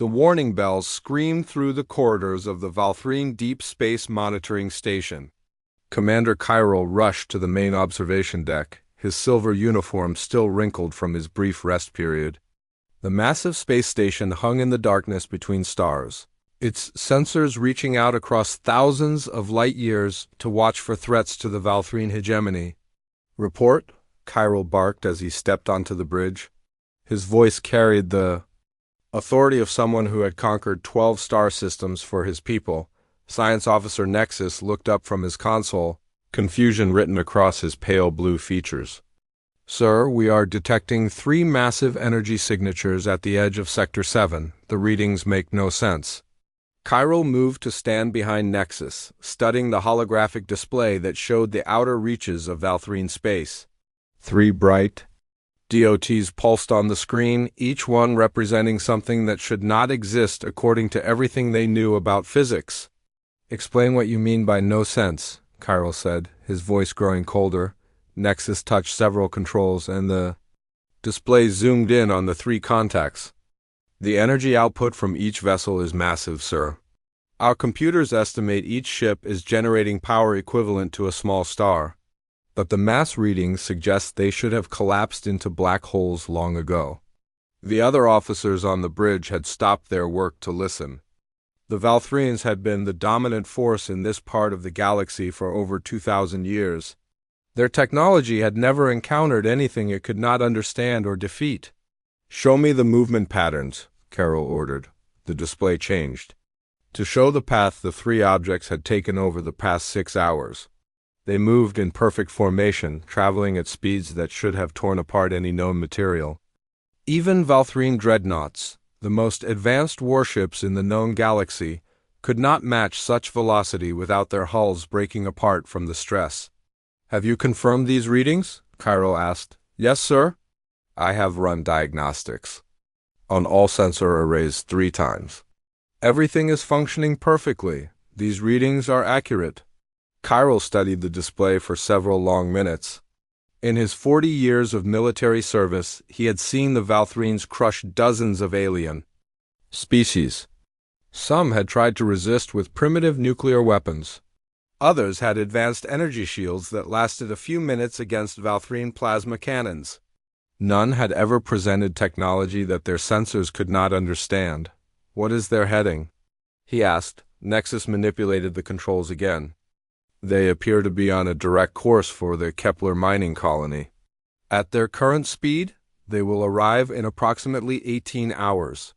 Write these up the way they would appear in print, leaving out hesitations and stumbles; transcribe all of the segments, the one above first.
The warning bells screamed through the corridors of the Valthrine Deep Space Monitoring Station. Commander Kyril rushed to the main observation deck, his silver uniform still wrinkled from his brief rest period. The massive space station hung in the darkness between stars, its sensors reaching out across thousands of light-years to watch for threats to the Valthrine hegemony. "Report," Kyril barked as he stepped onto the bridge. His voice carried the authority of someone who had conquered 12 star systems for his people. Science Officer Nexus looked up from his console, confusion written across his pale blue features. "Sir, we are detecting 3 massive energy signatures at the edge of Sector 7. The readings make no sense." Kyril moved to stand behind Nexus, studying the holographic display that showed the outer reaches of Valthrine space. 3 bright DOTs pulsed on the screen, each one representing something that should not exist according to everything they knew about physics. "Explain what you mean by no sense," Kyril said, his voice growing colder. Nexus touched several controls, and the display zoomed in on the 3 contacts. "The energy output from each vessel is massive, sir. Our computers estimate each ship is generating power equivalent to a small star, but the mass readings suggest they should have collapsed into black holes long ago." The other officers on the bridge had stopped their work to listen. The Valthrines had been the dominant force in this part of the galaxy for over 2,000 years. Their technology had never encountered anything it could not understand or defeat. "Show me the movement patterns," Kyril ordered. The display changed to show the path the 3 objects had taken over the past 6 hours. They moved in perfect formation, traveling at speeds that should have torn apart any known material. Even Valthrine dreadnoughts, the most advanced warships in the known galaxy, could not match such velocity without their hulls breaking apart from the stress. "Have you confirmed these readings?" Kyril asked. "Yes, sir. I have run diagnostics on all sensor arrays 3 times. Everything is functioning perfectly. These readings are accurate." Kyril studied the display for several long minutes. In his 40 years of military service, he had seen the Valthrines crush dozens of alien species. Some had tried to resist with primitive nuclear weapons. Others had advanced energy shields that lasted a few minutes against Valthrine plasma cannons. None had ever presented technology that their sensors could not understand. "What is their heading?" he asked. Nexus manipulated the controls again. "They appear to be on a direct course for the Kepler mining colony. At their current speed, they will arrive in approximately 18 hours.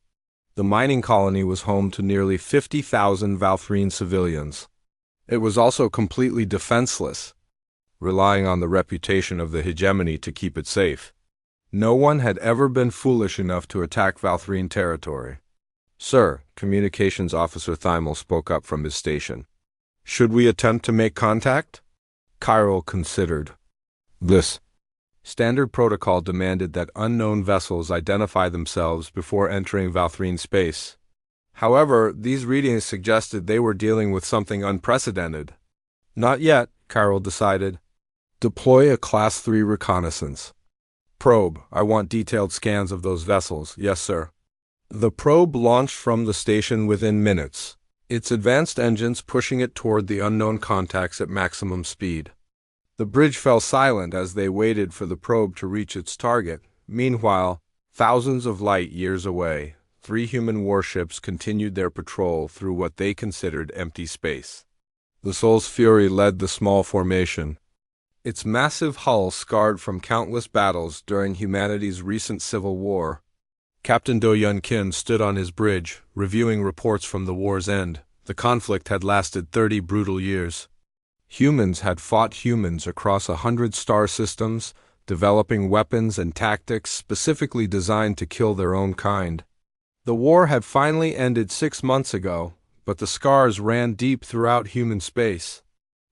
The mining colony was home to nearly 50,000 Valthrine civilians. It was also completely defenseless, relying on the reputation of the hegemony to keep it safe. No one had ever been foolish enough to attack Valthrine territory." "Sir," Communications Officer Thymel spoke up from his station. "Should we attempt to make contact?" Kyril considered. This standard protocol demanded that unknown vessels identify themselves before entering Valthrine space. However, these readings suggested they were dealing with something unprecedented. "Not yet," Kyril decided. "Deploy a Class 3 reconnaissance probe. I want detailed scans of those vessels." "Yes, sir." The probe launched from the station within minutes, its advanced engines pushing it toward the unknown contacts at maximum speed. The bridge fell silent as they waited for the probe to reach its target. Meanwhile, thousands of light years away, 3 human warships continued their patrol through what they considered empty space. The Soul's Fury led the small formation, its massive hull scarred from countless battles during humanity's recent civil war. Captain Do-Yun Kim stood on his bridge, reviewing reports from the war's end. The conflict had lasted 30 brutal years. Humans had fought humans across 100 star systems, developing weapons and tactics specifically designed to kill their own kind. The war had finally ended 6 months ago, but the scars ran deep throughout human space.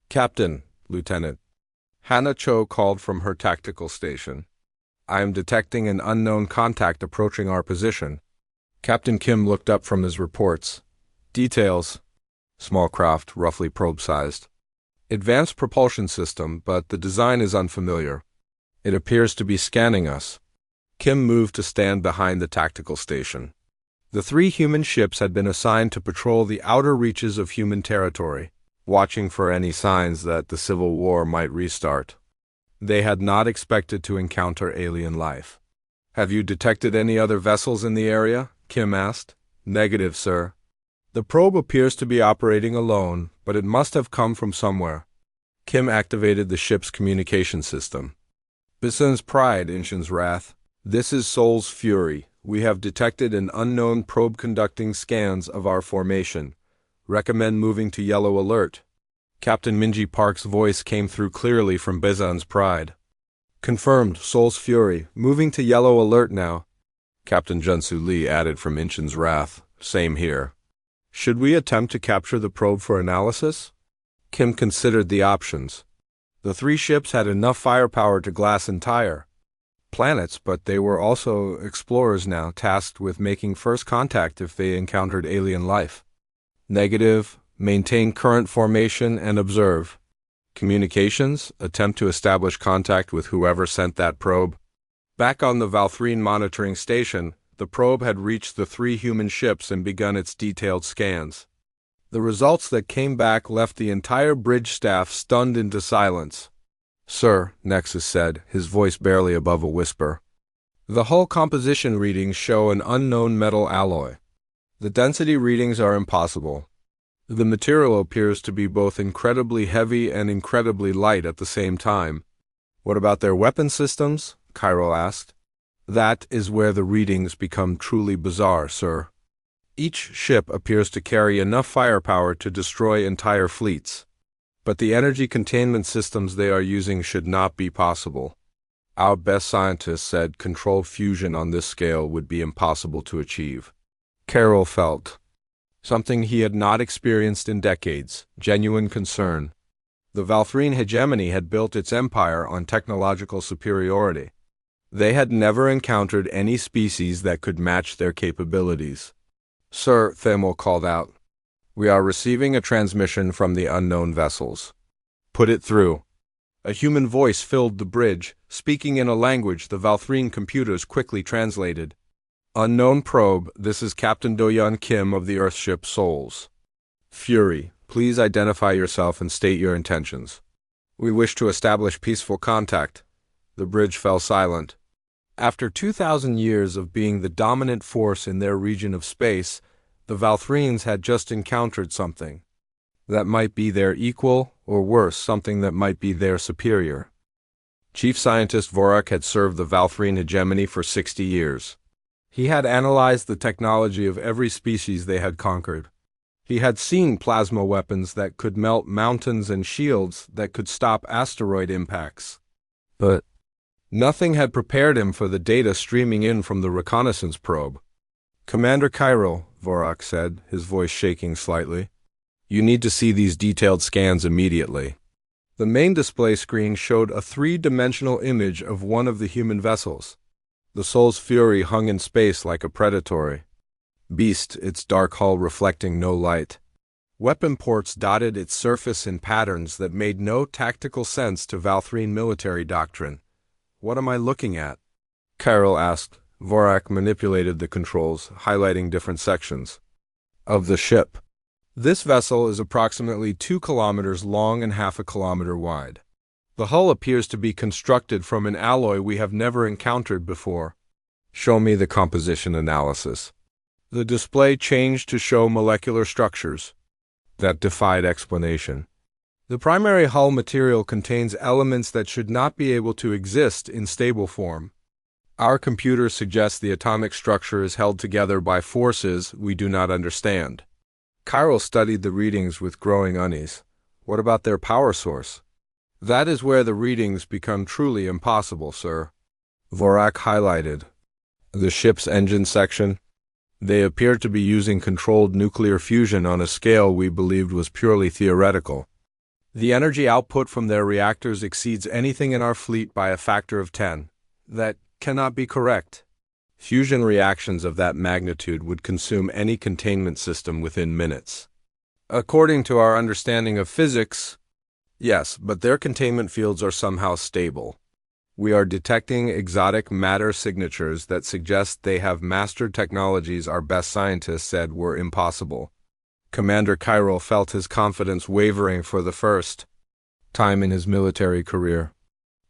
"Captain," Lieutenant Hannah Cho called from her tactical station. "I am detecting an unknown contact approaching our position." Captain Kim looked up from his reports. "Details." "Small craft, roughly probe-sized. Advanced propulsion system, but the design is unfamiliar. It appears to be scanning us." Kim moved to stand behind the tactical station. The 3 human ships had been assigned to patrol the outer reaches of human territory, watching for any signs that the Civil War might restart. They had not expected to encounter alien life. "Have you detected any other vessels in the area?" Kim asked. "Negative, sir. The probe appears to be operating alone, but it must have come from somewhere." Kim activated the ship's communication system. "Bison's Pride, Inshin's Wrath. This is Sol's Fury. We have detected an unknown probe conducting scans of our formation. Recommend moving to Yellow Alert." Captain Minji Park's voice came through clearly from Bison's Pride. "Confirmed, Sol's Fury. Moving to Yellow Alert now." Captain Junsu Lee added from Inshin's Wrath. "Same here." "Should we attempt to capture the probe for analysis?" Kim considered the options. The 3 ships had enough firepower to glass entire planets, but they were also explorers now, tasked with making first contact if they encountered alien life. "Negative. Maintain current formation and observe." "Communications. Attempt to establish contact with whoever sent that probe." Back on the Valthrine monitoring station, the probe had reached the 3 human ships and begun its detailed scans. The results that came back left the entire bridge staff stunned into silence. "Sir," Nexus said, his voice barely above a whisper, "the hull composition readings show an unknown metal alloy. The density readings are impossible. The material appears to be both incredibly heavy and incredibly light at the same time." "What about their weapon systems?" Cairo asked. "That is where the readings become truly bizarre, sir. Each ship appears to carry enough firepower to destroy entire fleets. But the energy containment systems they are using should not be possible. Our best scientists said controlled fusion on this scale would be impossible to achieve." Carroll felt something he had not experienced in decades: genuine concern. The Valthrine hegemony had built its empire on technological superiority. They had never encountered any species that could match their capabilities. "Sir," Themel called out, "we are receiving a transmission from the unknown vessels." "Put it through." A human voice filled the bridge, speaking in a language the Valthrine computers quickly translated. "Unknown probe, this is Captain Doyeon Kim of the Earthship Souls. Fury, please identify yourself and state your intentions." "We wish to establish peaceful contact." The bridge fell silent. After 2,000 years of being the dominant force in their region of space, the Valthrines had just encountered something that might be their equal, or worse, something that might be their superior. Chief Scientist Vorak had served the Valthrine hegemony for 60 years. He had analyzed the technology of every species they had conquered. He had seen plasma weapons that could melt mountains and shields that could stop asteroid impacts. But nothing had prepared him for the data streaming in from the reconnaissance probe. "Commander Cairo," Vorak said, his voice shaking slightly, "you need to see these detailed scans immediately." The main display screen showed a 3-dimensional image of one of the human vessels. The Soul's Fury hung in space like a predatory beast, its dark hull reflecting no light. Weapon ports dotted its surface in patterns that made no tactical sense to Valthrine military doctrine. "What am I looking at?" Cairo asked. Vorak manipulated the controls, highlighting different sections of the ship. "This vessel is approximately 2 kilometers long and half a kilometer wide. The hull appears to be constructed from an alloy we have never encountered before." "Show me the composition analysis." The display changed to show molecular structures that defied explanation. "The primary hull material contains elements that should not be able to exist in stable form. Our computer suggests the atomic structure is held together by forces we do not understand." Cairo studied the readings with growing unease. "What about their power source?" "That is where the readings become truly impossible, sir." Vorak highlighted the ship's engine section. "They appear to be using controlled nuclear fusion on a scale we believed was purely theoretical. The energy output from their reactors exceeds anything in our fleet by a factor of 10. That cannot be correct. Fusion reactions of that magnitude would consume any containment system within minutes. According to our understanding of physics, yes, but their containment fields are somehow stable. We are detecting exotic matter signatures that suggest they have mastered technologies our best scientists said were impossible. Commander Kyril felt his confidence wavering for the first time in his military career.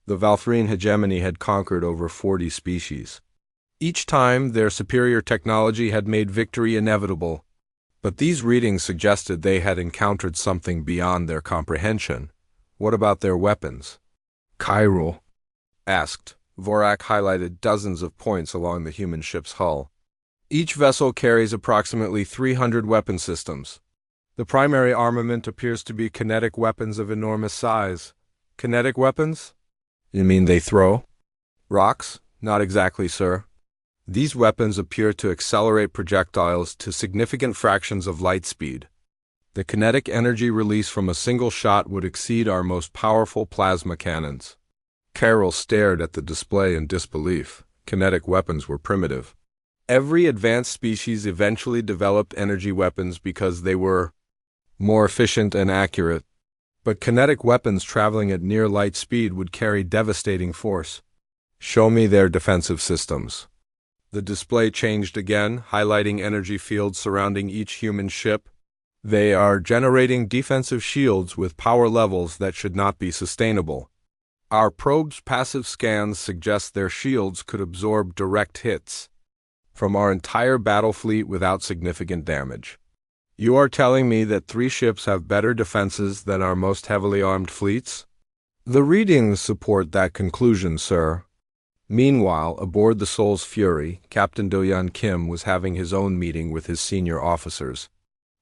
The Valthrine hegemony had conquered over 40 species. Each time, their superior technology had made victory inevitable. But these readings suggested they had encountered something beyond their comprehension. What about their weapons? Kyril asked. Vorak highlighted dozens of points along the human ship's hull. Each vessel carries approximately 300 weapon systems. The primary armament appears to be kinetic weapons of enormous size. Kinetic weapons? You mean they throw rocks? Not exactly, sir. These weapons appear to accelerate projectiles to significant fractions of light speed. The kinetic energy released from a single shot would exceed our most powerful plasma cannons. Carol stared at the display in disbelief. Kinetic weapons were primitive. Every advanced species eventually developed energy weapons because they were more efficient and accurate. But kinetic weapons traveling at near light speed would carry devastating force. Show me their defensive systems. The display changed again, highlighting energy fields surrounding each human ship. They are generating defensive shields with power levels that should not be sustainable. Our probe's passive scans suggest their shields could absorb direct hits from our entire battle fleet without significant damage. You are telling me that 3 ships have better defenses than our most heavily armed fleets? The readings support that conclusion, sir. Meanwhile, aboard the Soul's Fury, Captain Do-Yeon Kim was having his own meeting with his senior officers.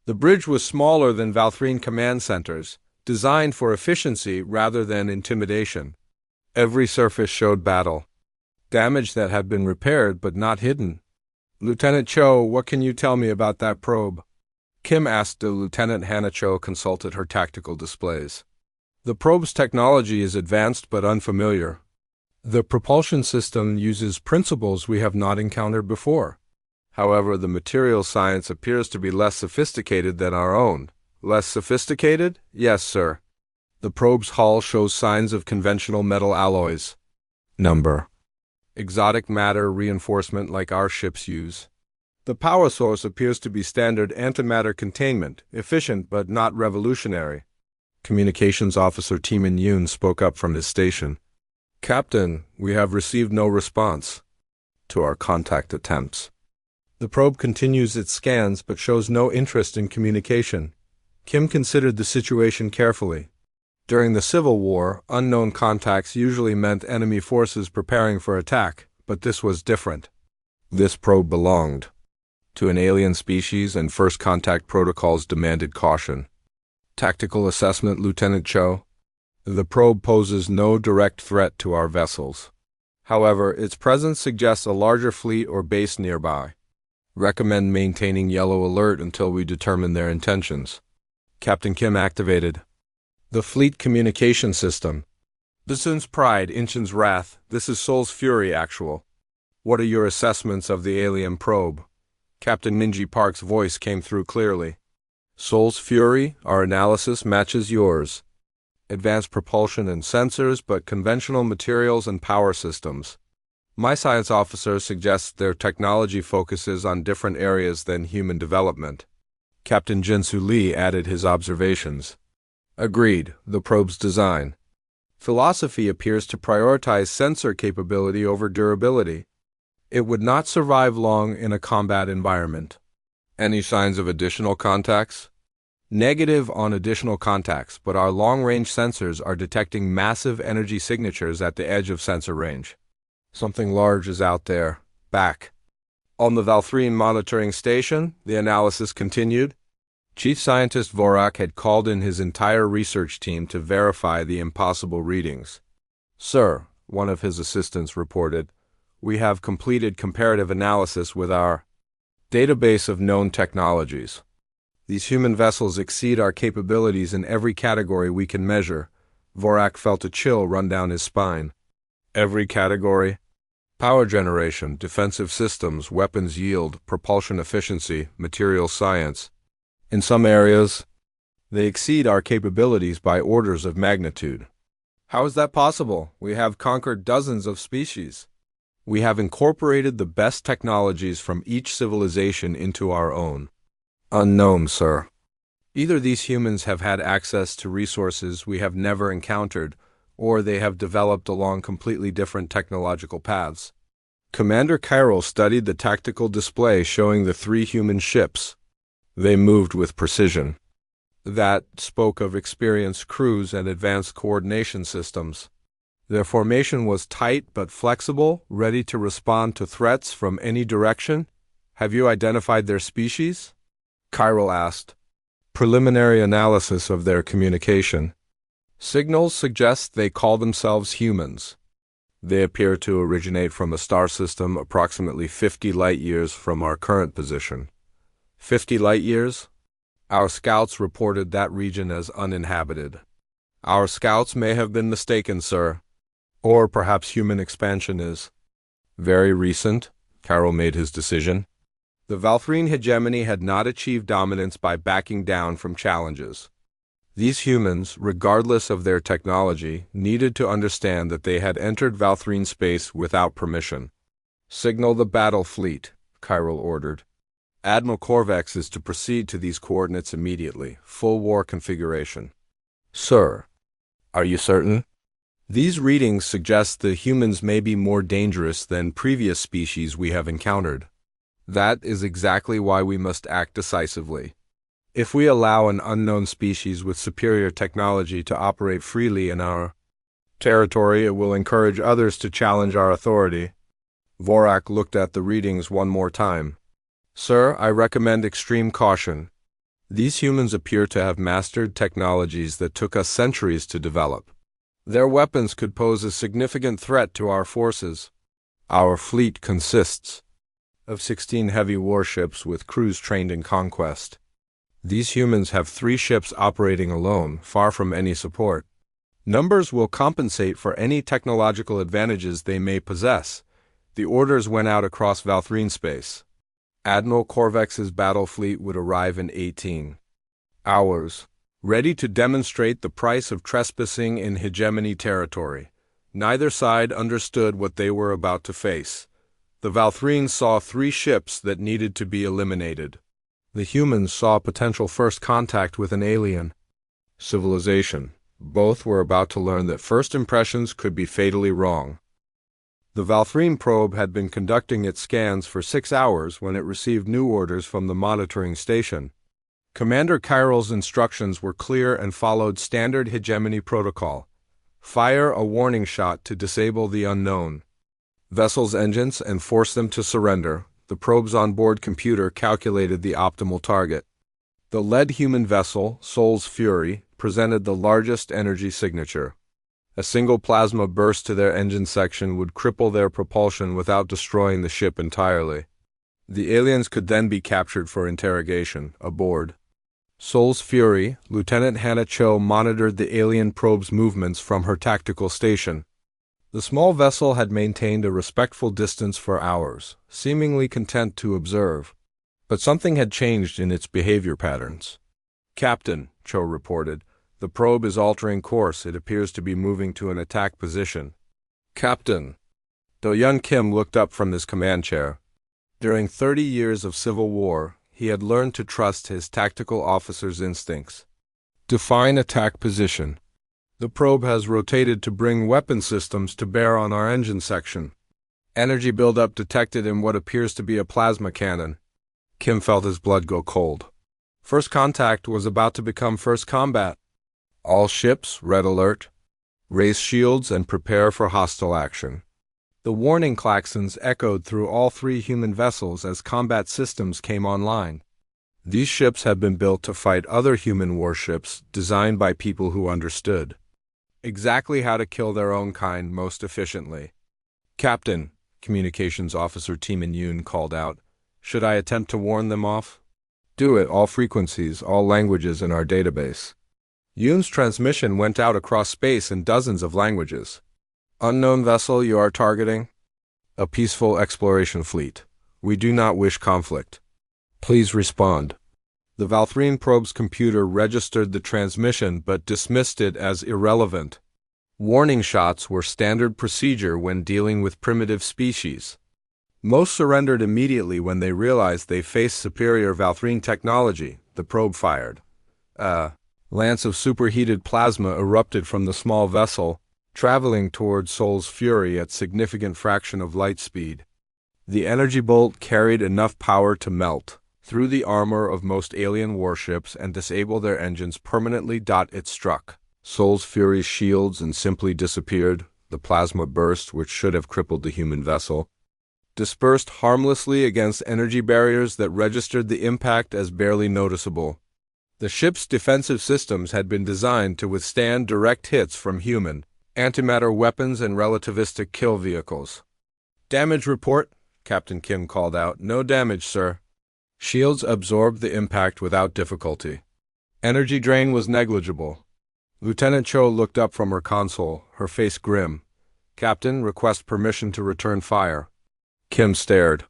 The bridge was smaller than Valthrine command centers, designed for efficiency rather than intimidation. Every surface showed battle. Damage that had been repaired but not hidden. Lieutenant Cho, what can you tell me about that probe? Kim asked as Lieutenant Hannah Cho consulted her tactical displays. The probe's technology is advanced but unfamiliar. The propulsion system uses principles we have not encountered before. However, the material science appears to be less sophisticated than our own. Less sophisticated? Yes, sir. The probe's hull shows signs of conventional metal alloys. Number. Exotic matter reinforcement like our ships use. The power source appears to be standard antimatter containment, efficient but not revolutionary. Communications Officer Teemin Yoon spoke up from his station. Captain, we have received no response to our contact attempts. The probe continues its scans but shows no interest in communication. Kim considered the situation carefully. During the Civil War, unknown contacts usually meant enemy forces preparing for attack, but this was different. This probe belonged to an alien species, and first contact protocols demanded caution. Tactical assessment, Lieutenant Cho. The probe poses no direct threat to our vessels. However, its presence suggests a larger fleet or base nearby. Recommend maintaining yellow alert until we determine their intentions. Captain Kim activated the fleet communication system. Basun's Pride, Inchin's Wrath, this is Soul's Fury actual. What are your assessments of the alien probe? Captain Minji Park's voice came through clearly. Soul's Fury, our analysis matches yours. Advanced propulsion and sensors, but conventional materials and power systems. My science officer suggests their technology focuses on different areas than human development. Captain Jinsu Lee added his observations. Agreed, the probe's design. Philosophy appears to prioritize sensor capability over durability. It would not survive long in a combat environment. Any signs of additional contacts? Negative on additional contacts, but our long-range sensors are detecting massive energy signatures at the edge of sensor range. Something large is out there. Back. On the Valthrine monitoring station, the analysis continued. Chief Scientist Vorak had called in his entire research team to verify the impossible readings. Sir, one of his assistants reported, we have completed comparative analysis with our database of known technologies. These human vessels exceed our capabilities in every category we can measure. Vorak felt a chill run down his spine. Every category? Power generation, defensive systems, weapons yield, propulsion efficiency, material science. In some areas, they exceed our capabilities by orders of magnitude. How is that possible? We have conquered dozens of species. We have incorporated the best technologies from each civilization into our own. Unknown, sir. Either these humans have had access to resources we have never encountered, or they have developed along completely different technological paths. Commander Kyril studied the tactical display showing the 3 human ships. They moved with precision. That spoke of experienced crews and advanced coordination systems. Their formation was tight but flexible, ready to respond to threats from any direction. Have you identified their species? Kyril asked. Preliminary analysis of their communication. Signals suggest they call themselves humans. They appear to originate from a star system approximately 50 light-years from our current position. 50 light-years? Our scouts reported that region as uninhabited. Our scouts may have been mistaken, sir. Or perhaps human expansion is very recent. Kyril made his decision. The Valthrine hegemony had not achieved dominance by backing down from challenges. These humans, regardless of their technology, needed to understand that they had entered Valthrine space without permission. Signal the battle fleet, Kyril ordered. Admiral Korvex is to proceed to these coordinates immediately. Full war configuration. Sir, are you certain? These readings suggest the humans may be more dangerous than previous species we have encountered. That is exactly why we must act decisively. If we allow an unknown species with superior technology to operate freely in our territory, it will encourage others to challenge our authority. Vorak looked at the readings one more time. Sir, I recommend extreme caution. These humans appear to have mastered technologies that took us centuries to develop. Their weapons could pose a significant threat to our forces. Our fleet consists of 16 heavy warships with crews trained in conquest. These humans have 3 ships operating alone, far from any support. Numbers will compensate for any technological advantages they may possess. The orders went out across Valthrine space. Admiral Korvex's battle fleet would arrive in 18 hours, ready to demonstrate the price of trespassing in hegemony territory. Neither side understood what they were about to face. The Valthrines saw 3 ships that needed to be eliminated. The humans saw potential first contact with an alien civilization. Both were about to learn that first impressions could be fatally wrong. The Valthrine probe had been conducting its scans for 6 hours when it received new orders from the monitoring station. Commander Kyril's instructions were clear and followed standard hegemony protocol. Fire a warning shot to disable the unknown vessel's engines and force them to surrender. The probe's onboard computer calculated the optimal target. The lead human vessel, Soul's Fury, presented the largest energy signature. A single plasma burst to their engine section would cripple their propulsion without destroying the ship entirely. The aliens could then be captured for interrogation, aboard. Soul's Fury, Lieutenant Hannah Cho monitored the alien probe's movements from her tactical station. The small vessel had maintained a respectful distance for hours, seemingly content to observe. But something had changed in its behavior patterns. Captain, Cho reported, the probe is altering course. It appears to be moving to an attack position. Captain. Do-Yun Kim looked up from his command chair. During 30 years of civil war, he had learned to trust his tactical officer's instincts. Define attack position. The probe has rotated to bring weapon systems to bear on our engine section. Energy buildup detected in what appears to be a plasma cannon. Kim felt his blood go cold. First contact was about to become first combat. All ships, red alert. Raise shields and prepare for hostile action. The warning klaxons echoed through all 3 human vessels as combat systems came online. These ships had been built to fight other human warships designed by people who understood exactly how to kill their own kind most efficiently. Captain, Communications Officer Timin Yoon called out, should I attempt to warn them off? Do it, all frequencies, all languages in our database. Yoon's transmission went out across space in dozens of languages. Unknown vessel you are targeting? A peaceful exploration fleet. We do not wish conflict. Please respond. The Valthrine probe's computer registered the transmission but dismissed it as irrelevant. Warning shots were standard procedure when dealing with primitive species. Most surrendered immediately when they realized they faced superior Valthrine technology. The probe fired. A lance of superheated plasma erupted from the small vessel, traveling toward Sol's Fury at significant fraction of light speed. The energy bolt carried enough power to melt through the armor of most alien warships and disable their engines permanently. It struck Sol's Fury's shields and simply disappeared. The plasma burst, which should have crippled the human vessel, dispersed harmlessly against energy barriers that registered the impact as barely noticeable. The ship's defensive systems had been designed to withstand direct hits from human, antimatter weapons and relativistic kill vehicles. "Damage report," Captain Kim called out. "No damage, sir." Shields absorbed the impact without difficulty. Energy drain was negligible. Lieutenant Cho looked up from her console, her face grim. "Captain, request permission to return fire." Kim stared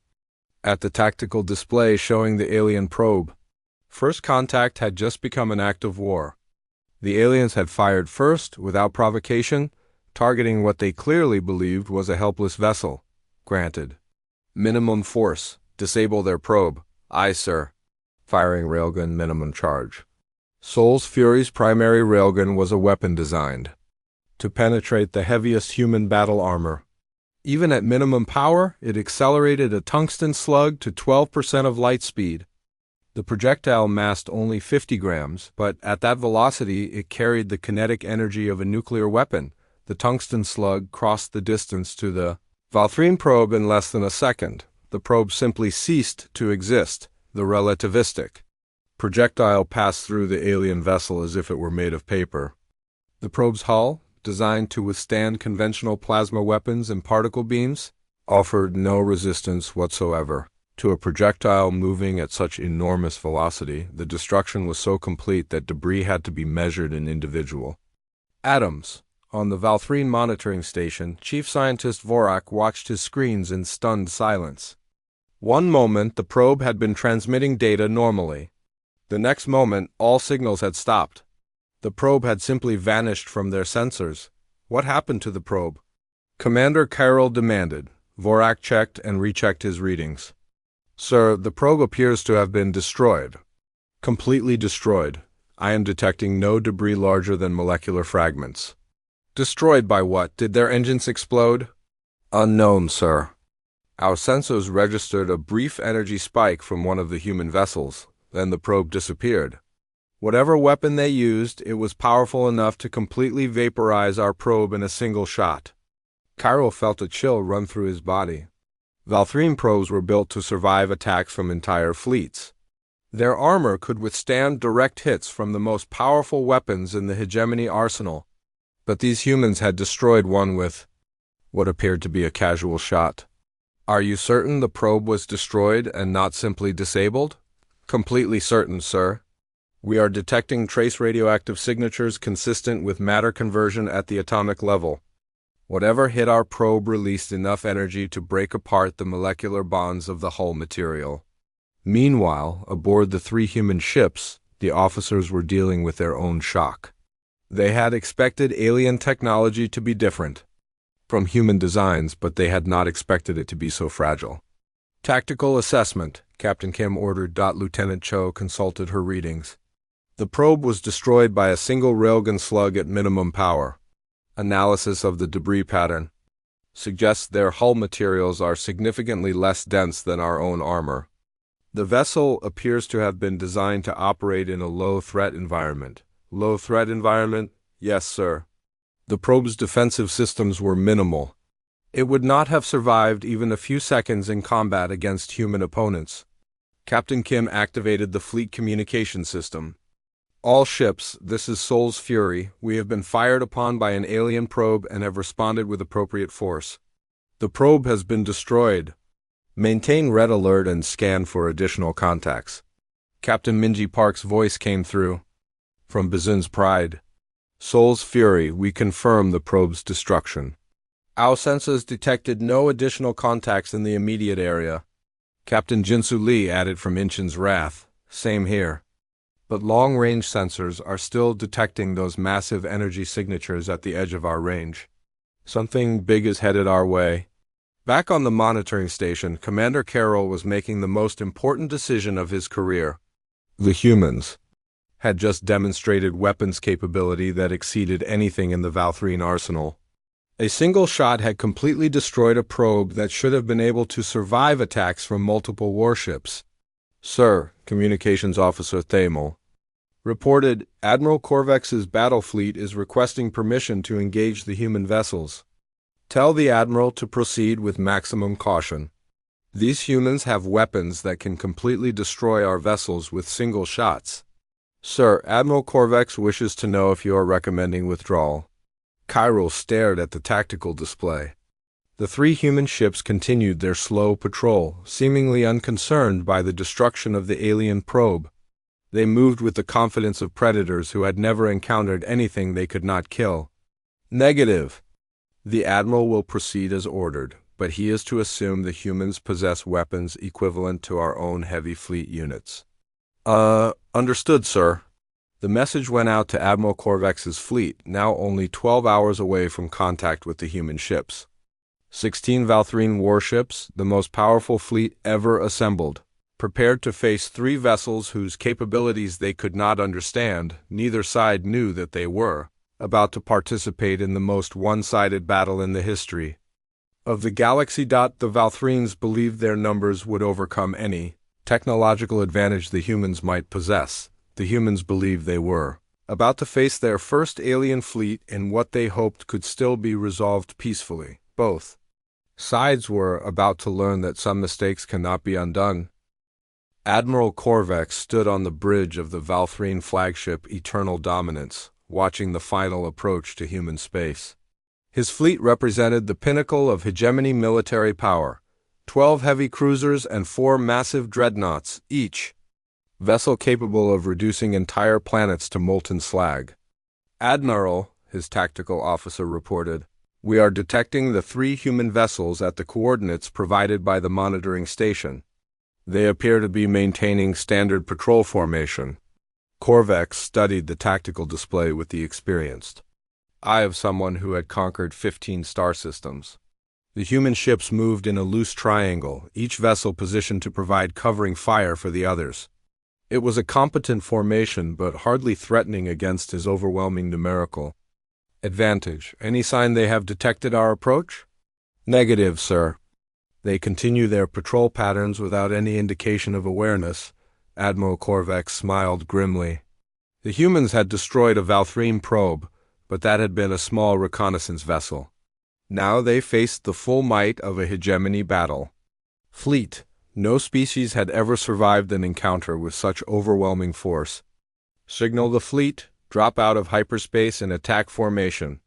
at the tactical display showing the alien probe. First contact had just become an act of war. The aliens had fired first, without provocation, targeting what they clearly believed was a helpless vessel. Granted. Minimum force. Disable their probe. Aye, sir. Firing railgun minimum charge. Sol's Fury's primary railgun was a weapon designed to penetrate the heaviest human battle armor. Even at minimum power, it accelerated a tungsten slug to 12% of light speed. The projectile massed only 50 grams, but at that velocity it carried the kinetic energy of a nuclear weapon. The tungsten slug crossed the distance to the Valthrine probe in less than a second. The probe simply ceased to exist. The relativistic projectile passed through the alien vessel as if it were made of paper. The probe's hull, designed to withstand conventional plasma weapons and particle beams, offered no resistance whatsoever. To a projectile moving at such enormous velocity, the destruction was so complete that debris had to be measured in individual atoms. On the Valthrine monitoring station, Chief Scientist Vorak watched his screens in stunned silence. One moment, the probe had been transmitting data normally. The next moment, all signals had stopped. The probe had simply vanished from their sensors. What happened to the probe? Commander Kyril demanded. Vorak checked and rechecked his readings. "Sir, the probe appears to have been destroyed. Completely destroyed. I am detecting no debris larger than molecular fragments." "Destroyed by what? Did their engines explode?" "Unknown, sir. Our sensors registered a brief energy spike from one of the human vessels. Then the probe disappeared. Whatever weapon they used, it was powerful enough to completely vaporize our probe in a single shot." Kyril felt a chill run through his body. Valthrine probes were built to survive attacks from entire fleets. Their armor could withstand direct hits from the most powerful weapons in the hegemony arsenal. But these humans had destroyed one with what appeared to be a casual shot. "Are you certain the probe was destroyed and not simply disabled?" "Completely certain, sir. We are detecting trace radioactive signatures consistent with matter conversion at the atomic level. Whatever hit our probe released enough energy to break apart the molecular bonds of the hull material." Meanwhile, aboard the 3 human ships, the officers were dealing with their own shock. They had expected alien technology to be different from human designs, but they had not expected it to be so fragile. "Tactical assessment," Captain Kim ordered. Lieutenant Cho consulted her readings. The probe was destroyed by a single railgun slug at minimum power. Analysis of the debris pattern suggests their hull materials are significantly less dense than our own armor. The vessel appears to have been designed to operate in a low-threat environment. Low-threat environment? Yes, sir. The probe's defensive systems were minimal. It would not have survived even a few seconds in combat against human opponents. Captain Kim activated the fleet communication system. "All ships, this is Sol's Fury. We have been fired upon by an alien probe and have responded with appropriate force. The probe has been destroyed. Maintain red alert and scan for additional contacts." Captain Minji Park's voice came through from Bazin's Pride. "Sol's Fury, we confirm the probe's destruction. Our sensors detected no additional contacts in the immediate area." Captain Jinsu Lee added from Inchin's Wrath. "Same here. but long-range sensors are still detecting those massive energy signatures at the edge of our range. Something big is headed our way. Back on the monitoring station, Commander Carroll was making the most important decision of his career. The humans had just demonstrated weapons capability that exceeded anything in the Valthrine arsenal. A single shot had completely destroyed a probe that should have been able to survive attacks from multiple warships. Sir, Communications Officer Thamel reported, Admiral Korvex's battle fleet is requesting permission to engage the human vessels. Tell the Admiral to proceed with maximum caution. These humans have weapons that can completely destroy our vessels with single shots. Sir, Admiral Korvex wishes to know if you are recommending withdrawal. Kyril stared at the tactical display. The three human ships continued their slow patrol, seemingly unconcerned by the destruction of the alien probe. They moved with the confidence of predators who had never encountered anything they could not kill. Negative. The Admiral will proceed as ordered, but he is to assume the humans possess weapons equivalent to our own heavy fleet units. Understood, sir. The message went out to Admiral Korvex's fleet, now only 12 hours away from contact with the human ships. 16 Valthrine warships, the most powerful fleet ever assembled, prepared to face 3 vessels whose capabilities they could not understand. Neither side knew that they were about to participate in the most one-sided battle in the history of the galaxy. The Valthrines believed their numbers would overcome any technological advantage the humans might possess. The humans believed they were about to face their first alien fleet in what they hoped could still be resolved peacefully. Both sides were about to learn that some mistakes cannot be undone. Admiral Korvex stood on the bridge of the Valthrine flagship Eternal Dominance, watching the final approach to human space. His fleet represented the pinnacle of hegemony military power, 12 heavy cruisers and 4 massive dreadnoughts, each vessel capable of reducing entire planets to molten slag. Admiral, his tactical officer reported, we are detecting the 3 human vessels at the coordinates provided by the monitoring station. They appear to be maintaining standard patrol formation. Korvex studied the tactical display with the experienced eye of someone who had conquered 15 star systems. The human ships moved in a loose triangle, each vessel positioned to provide covering fire for the others. It was a competent formation, but hardly threatening against his overwhelming numerical advantage. Any sign they have detected our approach? Negative, sir. They continue their patrol patterns without any indication of awareness. Admiral Korvex smiled grimly. The humans had destroyed a Valthrine probe, but that had been a small reconnaissance vessel. Now they faced the full might of a hegemony battle. Fleet. No species had ever survived an encounter with such overwhelming force. Signal the fleet, drop out of hyperspace and attack formation.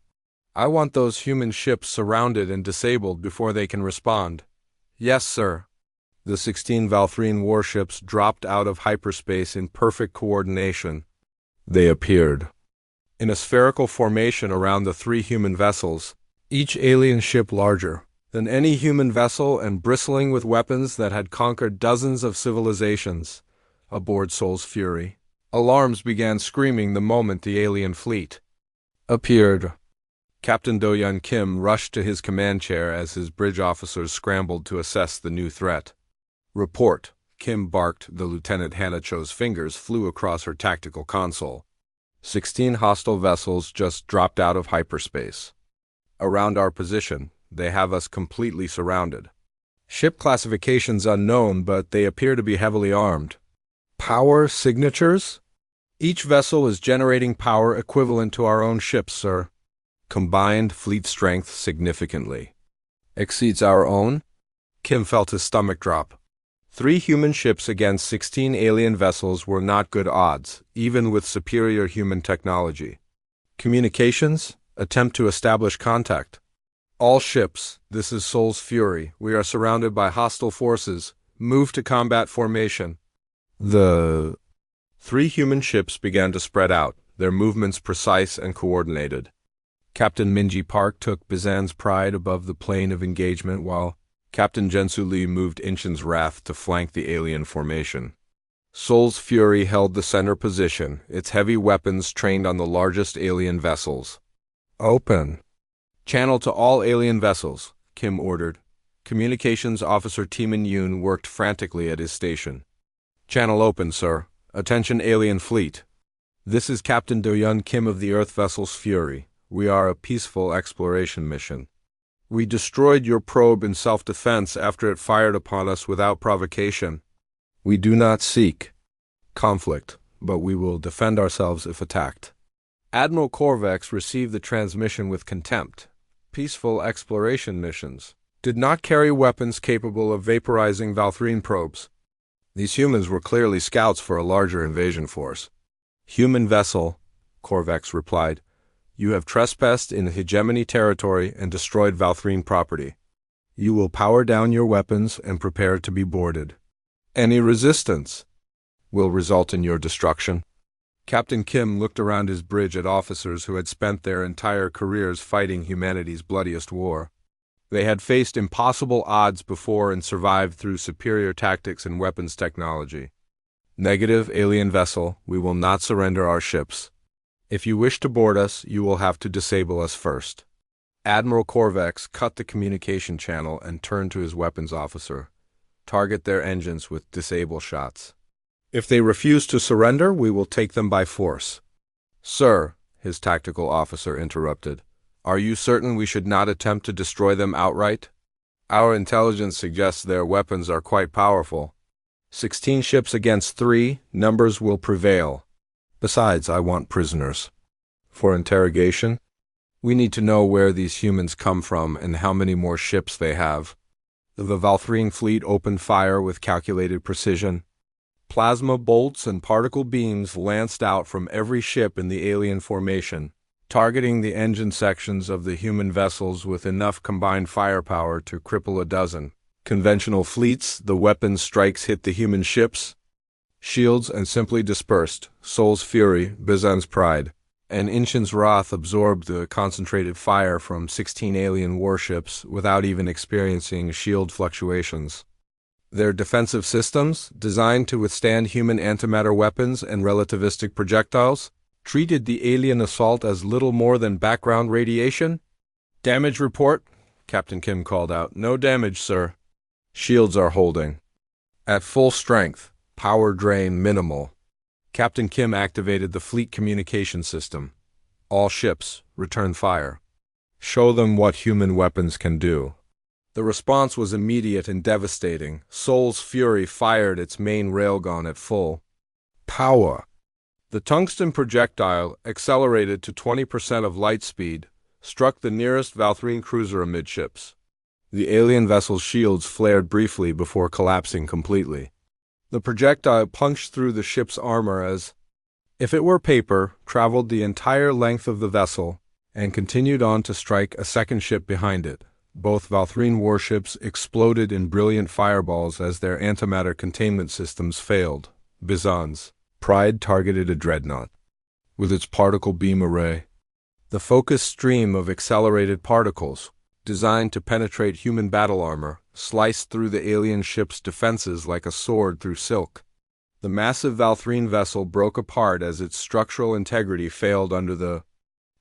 I want those human ships surrounded and disabled before they can respond. Yes, sir. The 16 Valthrine warships dropped out of hyperspace in perfect coordination. They appeared in a spherical formation around the 3 human vessels, each alien ship larger than any human vessel and bristling with weapons that had conquered dozens of civilizations. Aboard Soul's Fury, alarms began screaming the moment the alien fleet appeared. Captain Do-Yun Kim rushed to his command chair as his bridge officers scrambled to assess the new threat. Report, Kim barked. The Lieutenant Hanacho's fingers flew across her tactical console. 16 hostile vessels just dropped out of hyperspace. Around our position, they have us completely surrounded. Ship classifications unknown, but they appear to be heavily armed. Power signatures? Each vessel is generating power equivalent to our own ships, sir. Combined fleet strength significantly exceeds our own? Kim felt his stomach drop. 3 human ships against 16 alien vessels were not good odds, even with superior human technology. Communications? Attempt to establish contact. All ships, this is Soul's Fury. We are surrounded by hostile forces. Move to combat formation. The 3 human ships began to spread out, their movements precise and coordinated. Captain Minji Park took Bizan's pride above the plane of engagement, while Captain Jensu Lee moved Inchin's wrath to flank the alien formation. Sol's Fury held the center position, its heavy weapons trained on the largest alien vessels. Open. Channel to all alien vessels, Kim ordered. Communications Officer Timan Yoon worked frantically at his station. Channel open, sir. Attention alien fleet. This is Captain Do-Yun Kim of the Earth vessel's Fury. We are a peaceful exploration mission. We destroyed your probe in self-defense after it fired upon us without provocation. We do not seek conflict, but we will defend ourselves if attacked. Admiral Korvax received the transmission with contempt. Peaceful exploration missions did not carry weapons capable of vaporizing Valthrine probes. These humans were clearly scouts for a larger invasion force. Human vessel, Korvax replied. You have trespassed in hegemony territory and destroyed Valthrine property. You will power down your weapons and prepare to be boarded. Any resistance will result in your destruction. Captain Kim looked around his bridge at officers who had spent their entire careers fighting humanity's bloodiest war. They had faced impossible odds before and survived through superior tactics and weapons technology. Negative, alien vessel, we will not surrender our ships. If you wish to board us, you will have to disable us first. Admiral Korvax cut the communication channel and turned to his weapons officer. Target their engines with disable shots. If they refuse to surrender, we will take them by force. Sir, his tactical officer interrupted, are you certain we should not attempt to destroy them outright? Our intelligence suggests their weapons are quite powerful. 16 ships against 3, numbers will prevail. Besides, I want prisoners. For interrogation? We need to know where these humans come from and how many more ships they have. The Valthrine fleet opened fire with calculated precision. Plasma bolts and particle beams lanced out from every ship in the alien formation, targeting the engine sections of the human vessels with enough combined firepower to cripple a dozen. Conventional fleets, the weapons strikes hit the human ships. Shields and simply dispersed. Sol's Fury, Bizan's Pride, and Inchin's Wrath absorbed the concentrated fire from 16 alien warships without even experiencing shield fluctuations. Their defensive systems, designed to withstand human antimatter weapons and relativistic projectiles, treated the alien assault as little more than background radiation. Damage report, Captain Kim called out. No damage, sir. Shields are holding. At full strength, power drain minimal. Captain Kim activated the fleet communication system. All ships, return fire. Show them what human weapons can do. The response was immediate and devastating. Sol's Fury fired its main railgun at full power. The tungsten projectile, accelerated to 20% of light speed, struck the nearest Valthrine cruiser amidships. The alien vessel's shields flared briefly before collapsing completely. The projectile punched through the ship's armor as, if it were paper, traveled the entire length of the vessel and continued on to strike a second ship behind it. Both Valthrine warships exploded in brilliant fireballs as their antimatter containment systems failed. Bizan's Pride targeted a dreadnought with its particle beam array. The focused stream of accelerated particles, designed to penetrate human battle armor, sliced through the alien ship's defenses like a sword through silk. The massive Valthrine vessel broke apart as its structural integrity failed under the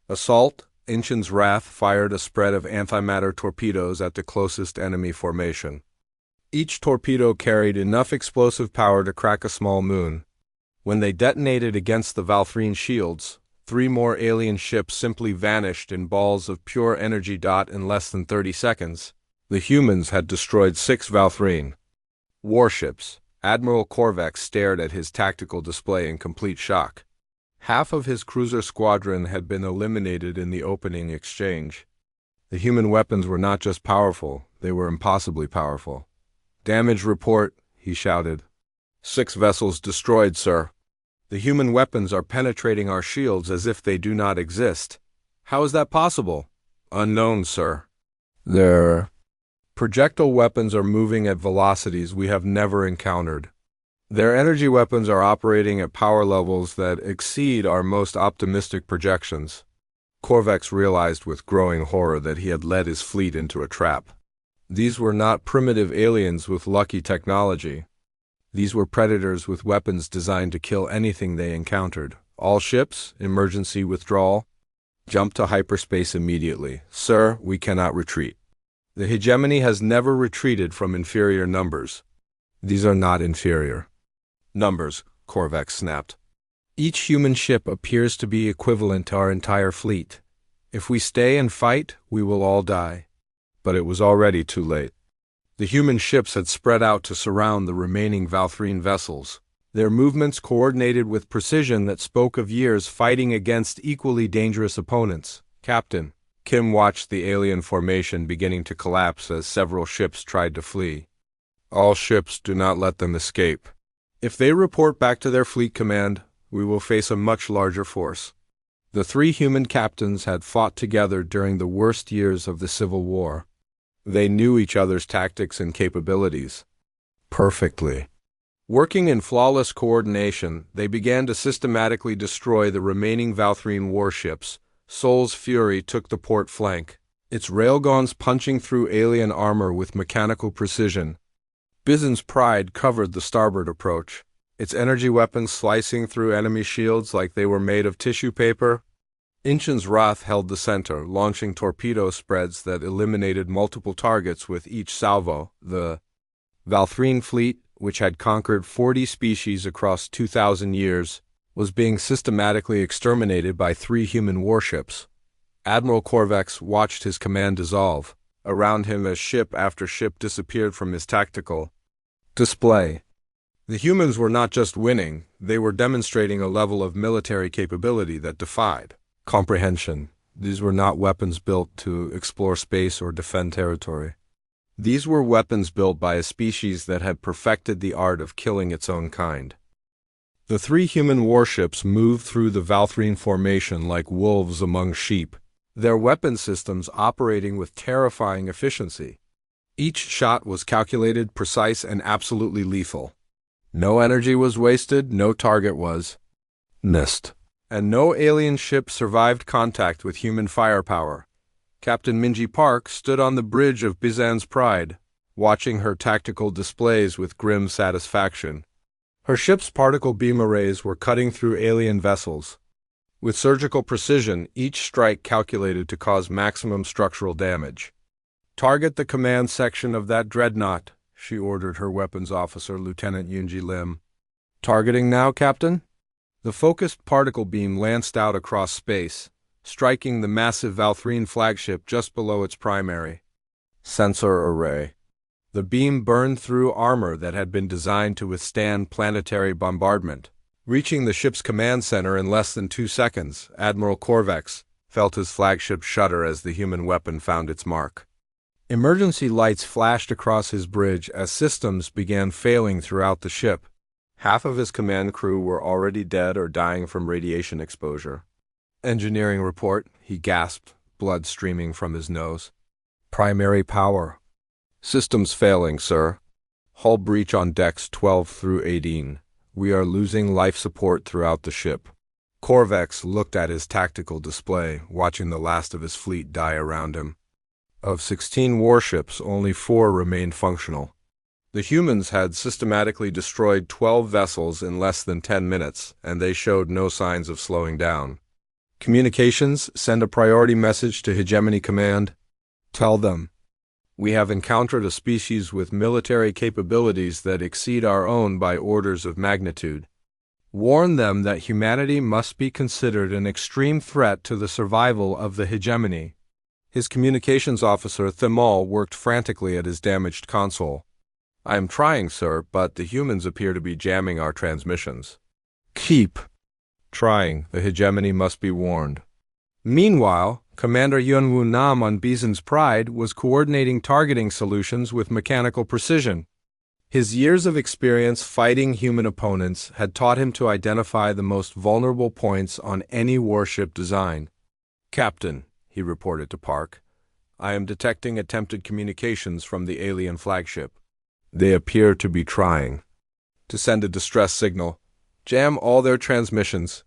assault. Inchin's Wrath fired a spread of antimatter torpedoes at the closest enemy formation. Each torpedo carried enough explosive power to crack a small moon. When they detonated against the Valthrine shields, 3 more alien ships simply vanished in balls of pure energy. In less than 30 seconds, the humans had destroyed 6 Valthrine warships. Admiral Korvax stared at his tactical display in complete shock. Half of his cruiser squadron had been eliminated in the opening exchange. The human weapons were not just powerful, they were impossibly powerful. Damage report, he shouted. 6 vessels destroyed, sir. The human weapons are penetrating our shields as if they do not exist. How is that possible? Unknown, sir. Their projectile weapons are moving at velocities we have never encountered. Their energy weapons are operating at power levels that exceed our most optimistic projections. Korvax realized with growing horror that he had led his fleet into a trap. These were not primitive aliens with lucky technology. These were predators with weapons designed to kill anything they encountered. All ships, emergency withdrawal. Jump to hyperspace immediately. Sir, we cannot retreat. The hegemony has never retreated from inferior numbers. These are not inferior numbers, Korvax snapped. Each human ship appears to be equivalent to our entire fleet. If we stay and fight, we will all die. But it was already too late. The human ships had spread out to surround the remaining Valthrine vessels, their movements coordinated with precision that spoke of years fighting against equally dangerous opponents. Captain, Kim watched the alien formation beginning to collapse as several ships tried to flee. All ships, do not let them escape. If they report back to their fleet command, we will face a much larger force. The three human captains had fought together during the worst years of the Civil War. They knew each other's tactics and capabilities perfectly. Working in flawless coordination, they began to systematically destroy the remaining Valthrine warships. Sol's Fury took the port flank, its railguns punching through alien armor with mechanical precision. Bizen's Pride covered the starboard approach, its energy weapons slicing through enemy shields like they were made of tissue paper. Inchin's Wrath held the center, launching torpedo spreads that eliminated multiple targets with each salvo. The Valthrine fleet, which had conquered 40 species across 2,000 years, was being systematically exterminated by three human warships. Admiral Korvax watched his command dissolve around him as ship after ship disappeared from his tactical display. The humans were not just winning, they were demonstrating a level of military capability that defied comprehension. These were not weapons built to explore space or defend territory. These were weapons built by a species that had perfected the art of killing its own kind. The three human warships moved through the Valthrine formation like wolves among sheep, their weapon systems operating with terrifying efficiency. Each shot was calculated, precise, and absolutely lethal. No energy was wasted, no target was missed, and no alien ship survived contact with human firepower. Captain Minji Park stood on the bridge of Bizen's Pride, watching her tactical displays with grim satisfaction. Her ship's particle beam arrays were cutting through alien vessels. With surgical precision, each strike calculated to cause maximum structural damage. "Target the command section of that dreadnought," she ordered her weapons officer, Lieutenant Yunji Lim. "Targeting now, Captain?" The focused particle beam lanced out across space, striking the massive Valthrine flagship just below its primary sensor array. The beam burned through armor that had been designed to withstand planetary bombardment. Reaching the ship's command center in less than 2 seconds, Admiral Korvax felt his flagship shudder as the human weapon found its mark. Emergency lights flashed across his bridge as systems began failing throughout the ship. Half of his command crew were already dead or dying from radiation exposure. "Engineering report," he gasped, blood streaming from his nose. "Primary power. Systems failing, sir. Hull breach on decks 12 through 18. We are losing life support throughout the ship." Korvax looked at his tactical display, watching the last of his fleet die around him. Of 16 warships, only 4 remained functional. The humans had systematically destroyed 12 vessels in less than 10 minutes, and they showed no signs of slowing down. "Communications, send a priority message to Hegemony Command. Tell them, we have encountered a species with military capabilities that exceed our own by orders of magnitude. Warn them that humanity must be considered an extreme threat to the survival of the hegemony." His communications officer, Thimal, worked frantically at his damaged console. "I am trying, sir, but the humans appear to be jamming our transmissions." "Keep trying. The hegemony must be warned." Meanwhile, Commander Yunwoo Nam on Bizen's Pride was coordinating targeting solutions with mechanical precision. His years of experience fighting human opponents had taught him to identify the most vulnerable points on any warship design. "Captain," he reported to Park, "I am detecting attempted communications from the alien flagship. They appear to be trying to send a distress signal. Jam all their transmissions.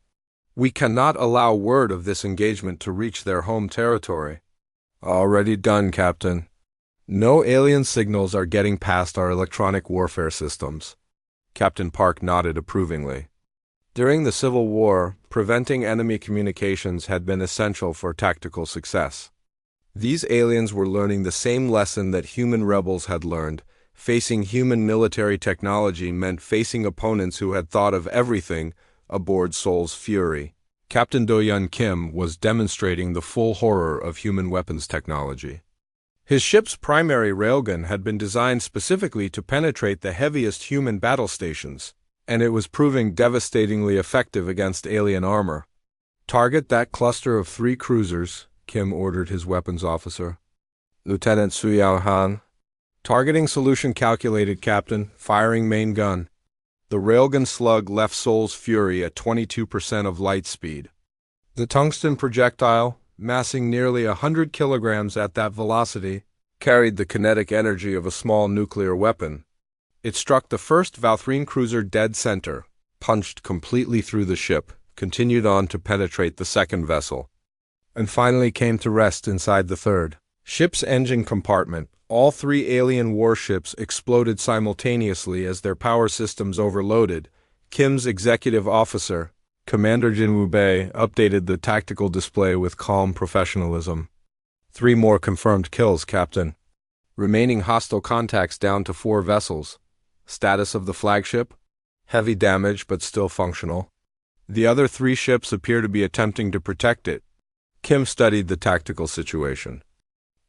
We cannot allow word of this engagement to reach their home territory." "Already done, Captain. No alien signals are getting past our electronic warfare systems." Captain Park nodded approvingly. During the Civil War, preventing enemy communications had been essential for tactical success. These aliens were learning the same lesson that human rebels had learned. Facing human military technology meant facing opponents who had thought of everything aboard Seoul's Fury. Captain Do-Yun Kim was demonstrating the full horror of human weapons technology. His ship's primary railgun had been designed specifically to penetrate the heaviest human battle stations, and it was proving devastatingly effective against alien armor. "Target that cluster of 3 cruisers," Kim ordered his weapons officer. "Lieutenant Suyao Han." "Targeting solution calculated, Captain. Firing main gun." The railgun slug left Seoul's Fury at 22% of light speed. The tungsten projectile, massing nearly 100 kilograms at that velocity, carried the kinetic energy of a small nuclear weapon. It struck the first Valthrine cruiser dead center, punched completely through the ship, continued on to penetrate the second vessel, and finally came to rest inside the third. Ship's engine compartment. All 3 alien warships exploded simultaneously as their power systems overloaded. Kim's executive officer, Commander Jin Woo-bae, updated the tactical display with calm professionalism. 3 more confirmed kills, Captain. Remaining hostile contacts down to 4 vessels. Status of the flagship? Heavy damage, but still functional. The other 3 ships appear to be attempting to protect it. Kim studied the tactical situation.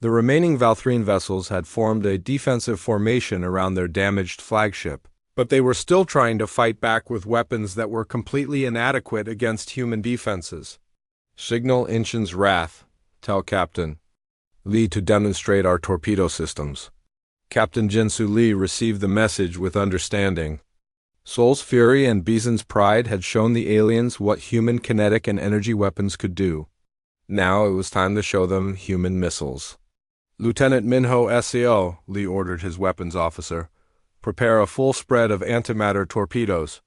The remaining Valthrine vessels had formed a defensive formation around their damaged flagship, but they were still trying to fight back with weapons that were completely inadequate against human defenses. "Signal Inchin's Wrath. Tell Captain Lee to demonstrate our torpedo systems." Captain Jinsu Lee received the message with understanding. Seoul's Fury and Bison's Pride had shown the aliens what human kinetic and energy weapons could do. Now it was time to show them human missiles. "Lieutenant Minho SEO," Lee ordered his weapons officer. "Prepare a full spread of antimatter torpedoes.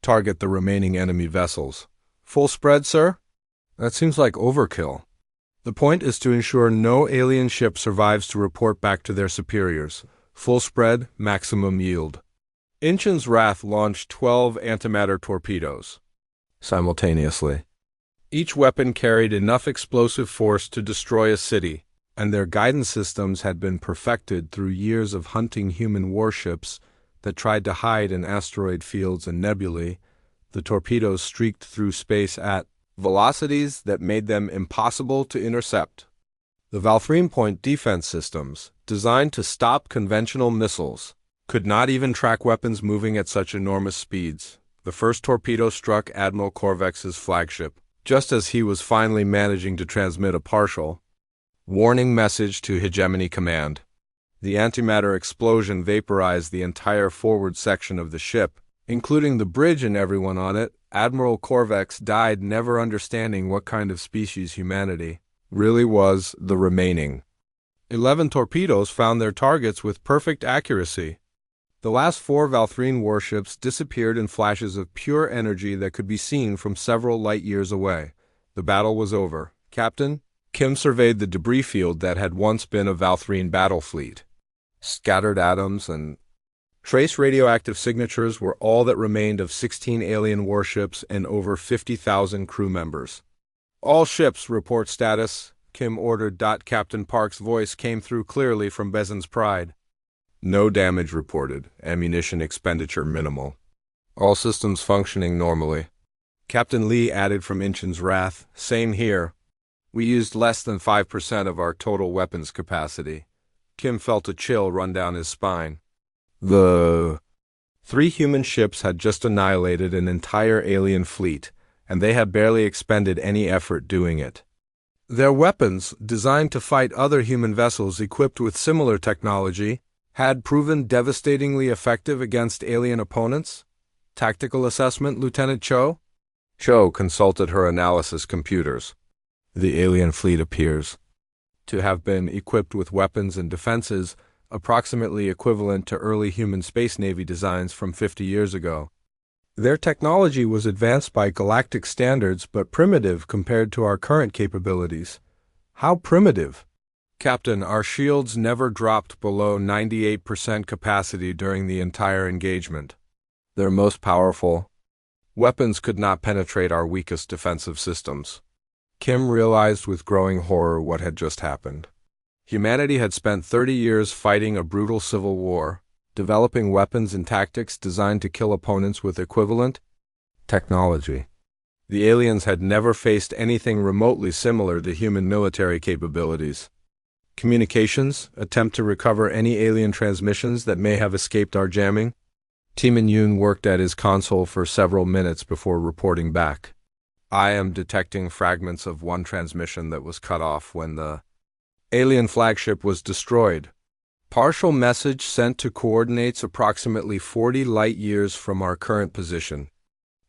Target the remaining enemy vessels." "Full spread, sir?" "That seems like overkill. The point is to ensure no alien ship survives to report back to their superiors. Full spread, maximum yield." Inchin's Wrath launched 12 antimatter torpedoes simultaneously. Each weapon carried enough explosive force to destroy a city, and their guidance systems had been perfected through years of hunting human warships that tried to hide in asteroid fields and nebulae. The torpedoes streaked through space at velocities that made them impossible to intercept. The Valthrine Point defense systems, designed to stop conventional missiles, could not even track weapons moving at such enormous speeds. The first torpedo struck Admiral Korvex's flagship, just as he was finally managing to transmit a partial warning message to Hegemony Command. The antimatter explosion vaporized the entire forward section of the ship, including the bridge and everyone on it. Admiral Korvex died, never understanding what kind of species humanity really was. The remaining 11 torpedoes found their targets with perfect accuracy. The last 4 Valthrine warships disappeared in flashes of pure energy that could be seen from several light years away. The battle was over. "Captain," Kim surveyed the debris field that had once been a Valthrine battle fleet. Scattered atoms and trace radioactive signatures were all that remained of 16 alien warships and over 50,000 crew members. "All ships report status," Kim ordered. Captain Park's voice came through clearly from Bison's Pride. "No damage reported. Ammunition expenditure minimal. All systems functioning normally." Captain Lee added from Inchin's Wrath, "Same here. We used less than 5% of our total weapons capacity." Kim felt a chill run down his spine. The 3 human ships had just annihilated an entire alien fleet, and they had barely expended any effort doing it. Their weapons, designed to fight other human vessels equipped with similar technology, had proven devastatingly effective against alien opponents. "Tactical assessment, Lieutenant Cho?" Cho consulted her analysis computers. "The alien fleet appears to have been equipped with weapons and defenses approximately equivalent to early human space navy designs from 50 years ago. Their technology was advanced by galactic standards but primitive compared to our current capabilities." "How primitive?" "Captain, our shields never dropped below 98% capacity during the entire engagement. Their most powerful weapons could not penetrate our weakest defensive systems. Kim realized with growing horror what had just happened. Humanity had spent 30 years fighting a brutal civil war, developing weapons and tactics designed to kill opponents with equivalent technology. The aliens had never faced anything remotely similar to human military capabilities. Communications, attempt to recover any alien transmissions that may have escaped our jamming. Timin Yun worked at his console for several minutes before reporting back. I am detecting fragments of one transmission that was cut off when the alien flagship was destroyed. Partial message sent to coordinates approximately 40 light-years from our current position.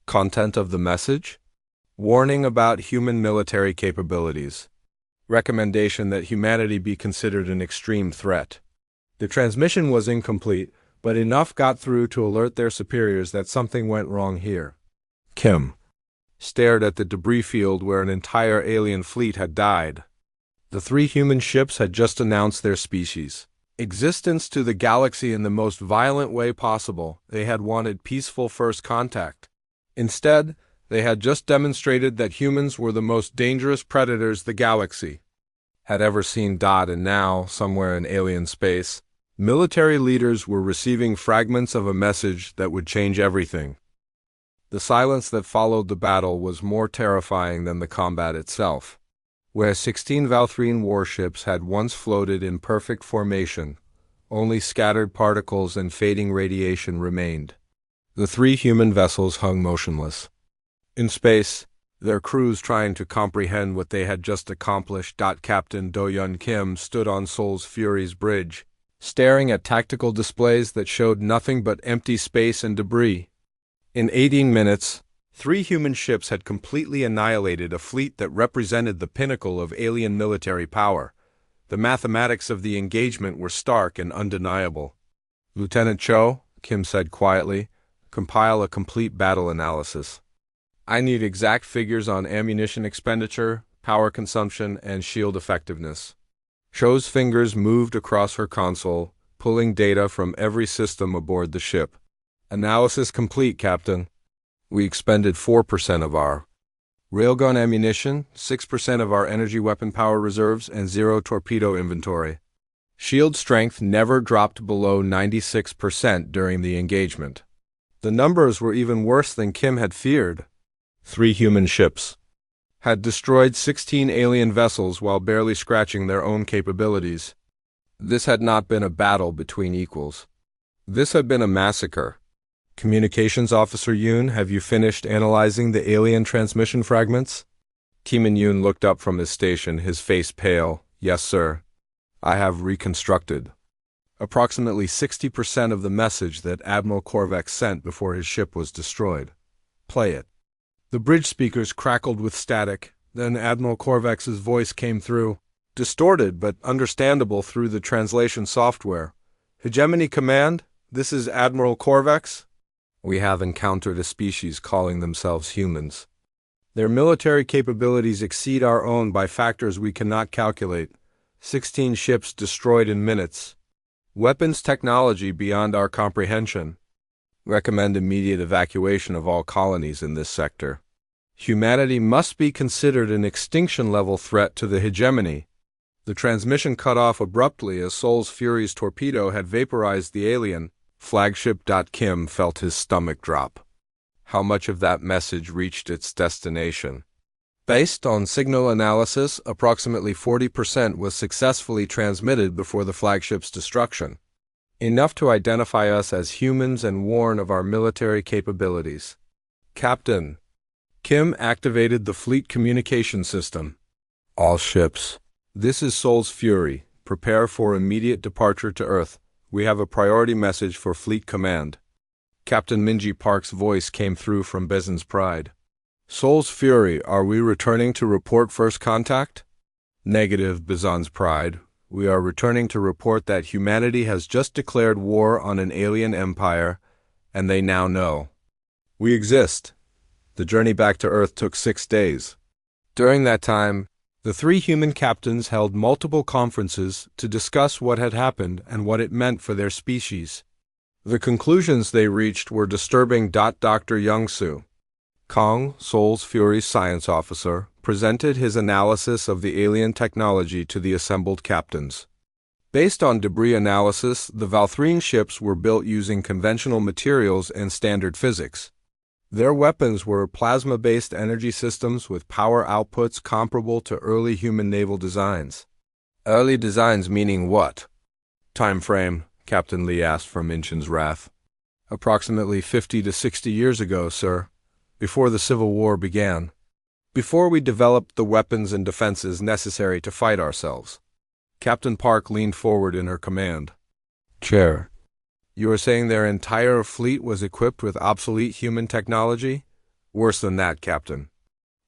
Content of the message? Warning about human military capabilities. Recommendation that humanity be considered an extreme threat. The transmission was incomplete, but enough got through to alert their superiors that something went wrong here. Kim stared at the debris field where an entire alien fleet had died. The 3 human ships had just announced their species' existence to the galaxy in the most violent way possible. They had wanted peaceful first contact. Instead, they had just demonstrated that humans were the most dangerous predators the galaxy had ever seen. And now, somewhere in alien space, military leaders were receiving fragments of a message that would change everything. The silence that followed the battle was more terrifying than the combat itself. Where 16 Valthrine warships had once floated in perfect formation, only scattered particles and fading radiation remained. The 3 human vessels hung motionless in space, their crews trying to comprehend what they had just accomplished. Captain Do-Yun Kim stood on Seoul's Fury's bridge, staring at tactical displays that showed nothing but empty space and debris. In 18 minutes, 3 human ships had completely annihilated a fleet that represented the pinnacle of alien military power. The mathematics of the engagement were stark and undeniable. Lieutenant Cho, Kim said quietly, compile a complete battle analysis. I need exact figures on ammunition expenditure, power consumption, and shield effectiveness. Cho's fingers moved across her console, pulling data from every system aboard the ship. Analysis complete, Captain. We expended 4% of our railgun ammunition, 6% of our energy weapon power reserves, and 0 torpedo inventory. Shield strength never dropped below 96% during the engagement. The numbers were even worse than Kim had feared. 3 human ships had destroyed 16 alien vessels while barely scratching their own capabilities. This had not been a battle between equals. This had been a massacre. Communications Officer Yoon, have you finished analyzing the alien transmission fragments? Timin Yoon looked up from his station, his face pale. Yes, sir. I have reconstructed approximately 60% of the message that Admiral Korvax sent before his ship was destroyed. Play it. The bridge speakers crackled with static. Then Admiral Korvax's voice came through, distorted but understandable through the translation software. Hegemony Command, this is Admiral Korvax. We have encountered a species calling themselves humans. Their military capabilities exceed our own by factors we cannot calculate. 16 ships destroyed in minutes. Weapons technology beyond our comprehension. Recommend immediate evacuation of all colonies in this sector. Humanity must be considered an extinction-level threat to the hegemony. The transmission cut off abruptly as Seoul's Fury's torpedo had vaporized the alien flagship. Kim felt his stomach drop. How much of that message reached its destination? Based on signal analysis, approximately 40% was successfully transmitted before the flagship's destruction. Enough to identify us as humans and warn of our military capabilities. Captain. Kim activated the fleet communication system. All ships. This is Seoul's Fury. Prepare for immediate departure to Earth. We have a priority message for Fleet Command. Captain Minji Park's voice came through from Bezin's Pride. Seoul's Fury, are we returning to report first contact? Negative, Bezin's Pride. We are returning to report that humanity has just declared war on an alien empire, and they now know. We exist. The journey back to Earth took 6 days. During that time, the 3 human captains held multiple conferences to discuss what had happened and what it meant for their species. The conclusions they reached were disturbing. Dr. Youngsu, Kong, Seoul's Fury's science officer, presented his analysis of the alien technology to the assembled captains. Based on debris analysis, the Valthrine ships were built using conventional materials and standard physics. Their weapons were plasma-based energy systems with power outputs comparable to early human naval designs. Early designs meaning what? Time frame, Captain Lee asked from Inchin's Wrath. Approximately 50 to 60 years ago, sir, before the Civil War began. Before we developed the weapons and defenses necessary to fight ourselves. Captain Park leaned forward in her command chair. You are saying their entire fleet was equipped with obsolete human technology? Worse than that, Captain.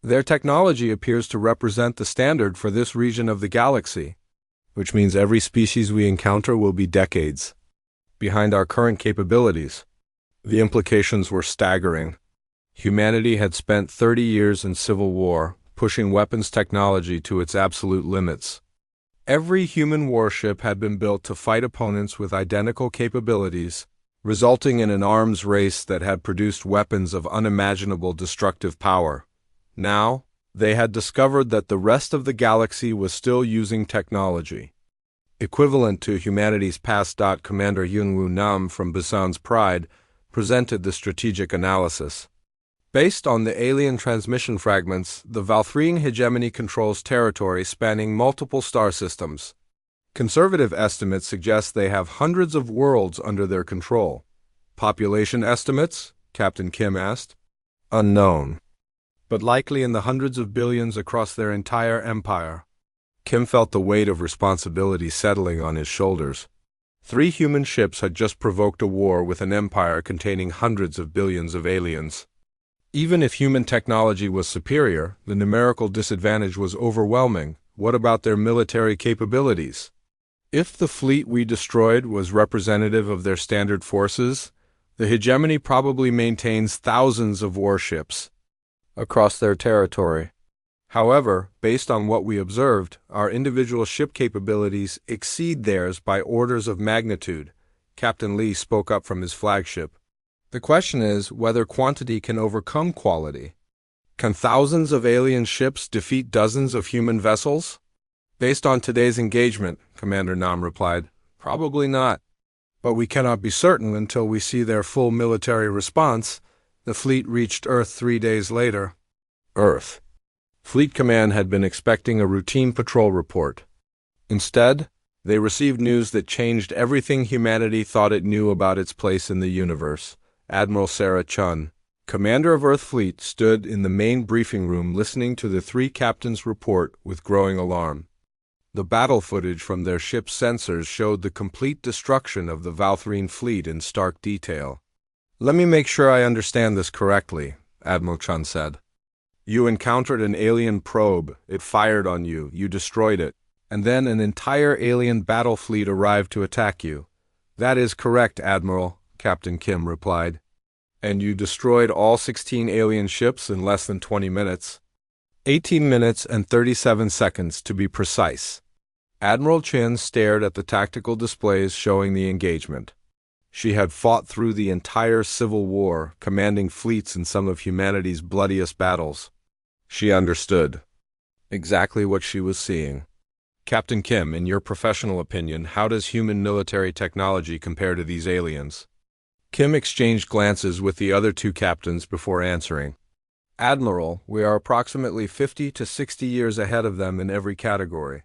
Their technology appears to represent the standard for this region of the galaxy, which means every species we encounter will be decades behind our current capabilities. The implications were staggering. Humanity had spent 30 years in civil war, pushing weapons technology to its absolute limits. Every human warship had been built to fight opponents with identical capabilities, resulting in an arms race that had produced weapons of unimaginable destructive power. Now, they had discovered that the rest of the galaxy was still using technology equivalent to humanity's past. Commander Yunwoo Nam from Busan's Pride presented the strategic analysis. Based on the alien transmission fragments, the Valthrine hegemony controls territory spanning multiple star systems. Conservative estimates suggest they have hundreds of worlds under their control. Population estimates? Captain Kim asked. Unknown, but likely in the hundreds of billions across their entire empire. Kim felt the weight of responsibility settling on his shoulders. 3 human ships had just provoked a war with an empire containing hundreds of billions of aliens. Even if human technology was superior, the numerical disadvantage was overwhelming. What about their military capabilities? If the fleet we destroyed was representative of their standard forces, the hegemony probably maintains thousands of warships across their territory. However, based on what we observed, our individual ship capabilities exceed theirs by orders of magnitude. Captain Lee spoke up from his flagship. The question is whether quantity can overcome quality. Can thousands of alien ships defeat dozens of human vessels? Based on today's engagement, Commander Nam replied, probably not. But we cannot be certain until we see their full military response. The fleet reached Earth 3 days later. Earth. Fleet Command had been expecting a routine patrol report. Instead, they received news that changed everything humanity thought it knew about its place in the universe. Admiral Sarah Chun, commander of Earth Fleet, stood in the main briefing room listening to the 3 captains' report with growing alarm. The battle footage from their ship's sensors showed the complete destruction of the Valthrine fleet in stark detail. Let me make sure I understand this correctly, Admiral Chun said. You encountered an alien probe, it fired on you, you destroyed it, and then an entire alien battle fleet arrived to attack you. That is correct, Admiral, Captain Kim replied. And you destroyed all 16 alien ships in less than 20 minutes. 18 minutes and 37 seconds to be precise. Admiral Chin stared at the tactical displays showing the engagement. She had fought through the entire Civil War, commanding fleets in some of humanity's bloodiest battles. She understood exactly what she was seeing. Captain Kim, in your professional opinion, how does human military technology compare to these aliens? Kim exchanged glances with the other 2 captains before answering. Admiral, we are approximately 50 to 60 years ahead of them in every category.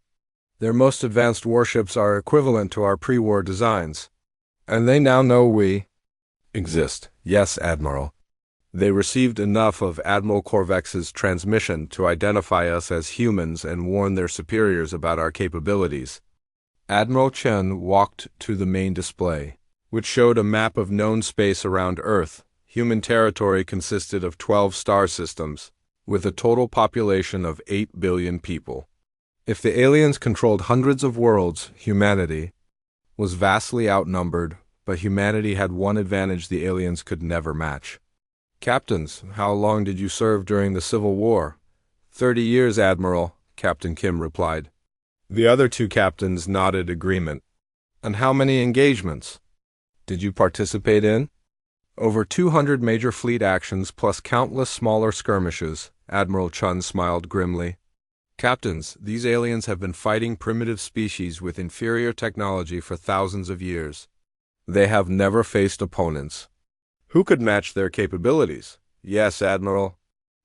Their most advanced warships are equivalent to our pre-war designs. And they now know we exist. Yes, Admiral. They received enough of Admiral Korvex's transmission to identify us as humans and warn their superiors about our capabilities. Admiral Chen walked to the main display, which showed a map of known space around Earth. Human territory consisted of 12 star systems, with a total population of 8 billion people. If the aliens controlled hundreds of worlds, humanity was vastly outnumbered, but humanity had one advantage the aliens could never match. Captains, how long did you serve during the Civil War? 30 years, Admiral, Captain Kim replied. The other 2 captains nodded agreement. And how many engagements? Did you participate in? Over 200 major fleet actions plus countless smaller skirmishes, Admiral Chun smiled grimly. Captains, these aliens have been fighting primitive species with inferior technology for thousands of years. They have never faced opponents who could match their capabilities. Yes, Admiral.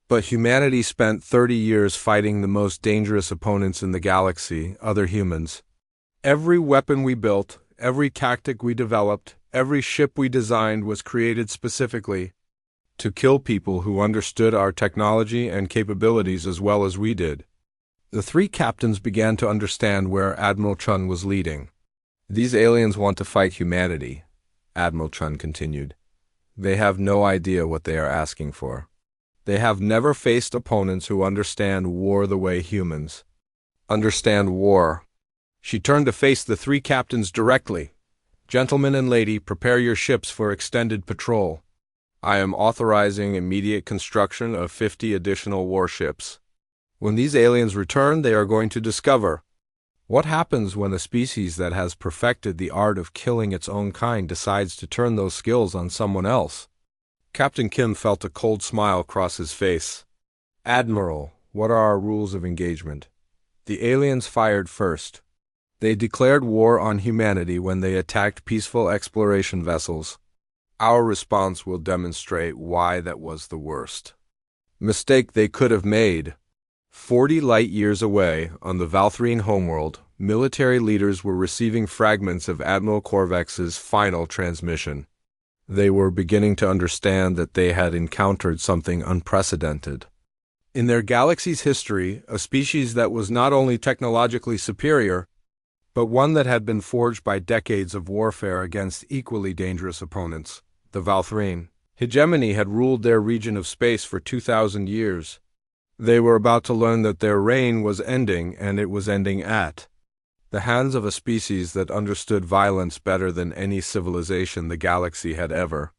But humanity spent 30 years fighting the most dangerous opponents in the galaxy, other humans. Every weapon we built, every tactic we developed, every ship we designed was created specifically to kill people who understood our technology and capabilities as well as we did. The three captains began to understand where Admiral Chun was leading. These aliens want to fight humanity, Admiral Chun continued. They have no idea what they are asking for. They have never faced opponents who understand war the way humans understand war. She turned to face the three captains directly. Gentlemen and lady, prepare your ships for extended patrol. I am authorizing immediate construction of 50 additional warships. When these aliens return, they are going to discover what happens when a species that has perfected the art of killing its own kind decides to turn those skills on someone else. Captain Kim felt a cold smile cross his face. Admiral, what are our rules of engagement? The aliens fired first. They declared war on humanity when they attacked peaceful exploration vessels. Our response will demonstrate why that was the worst mistake they could have made. 40 light-years away, on the Valthrine homeworld, military leaders were receiving fragments of Admiral Korvax's final transmission. They were beginning to understand that they had encountered something unprecedented. In their galaxy's history, a species that was not only technologically superior, but one that had been forged by decades of warfare against equally dangerous opponents, the Valthrine. Hegemony had ruled their region of space for 2,000 years. They were about to learn that their reign was ending, and it was ending at the hands of a species that understood violence better than any civilization the galaxy had ever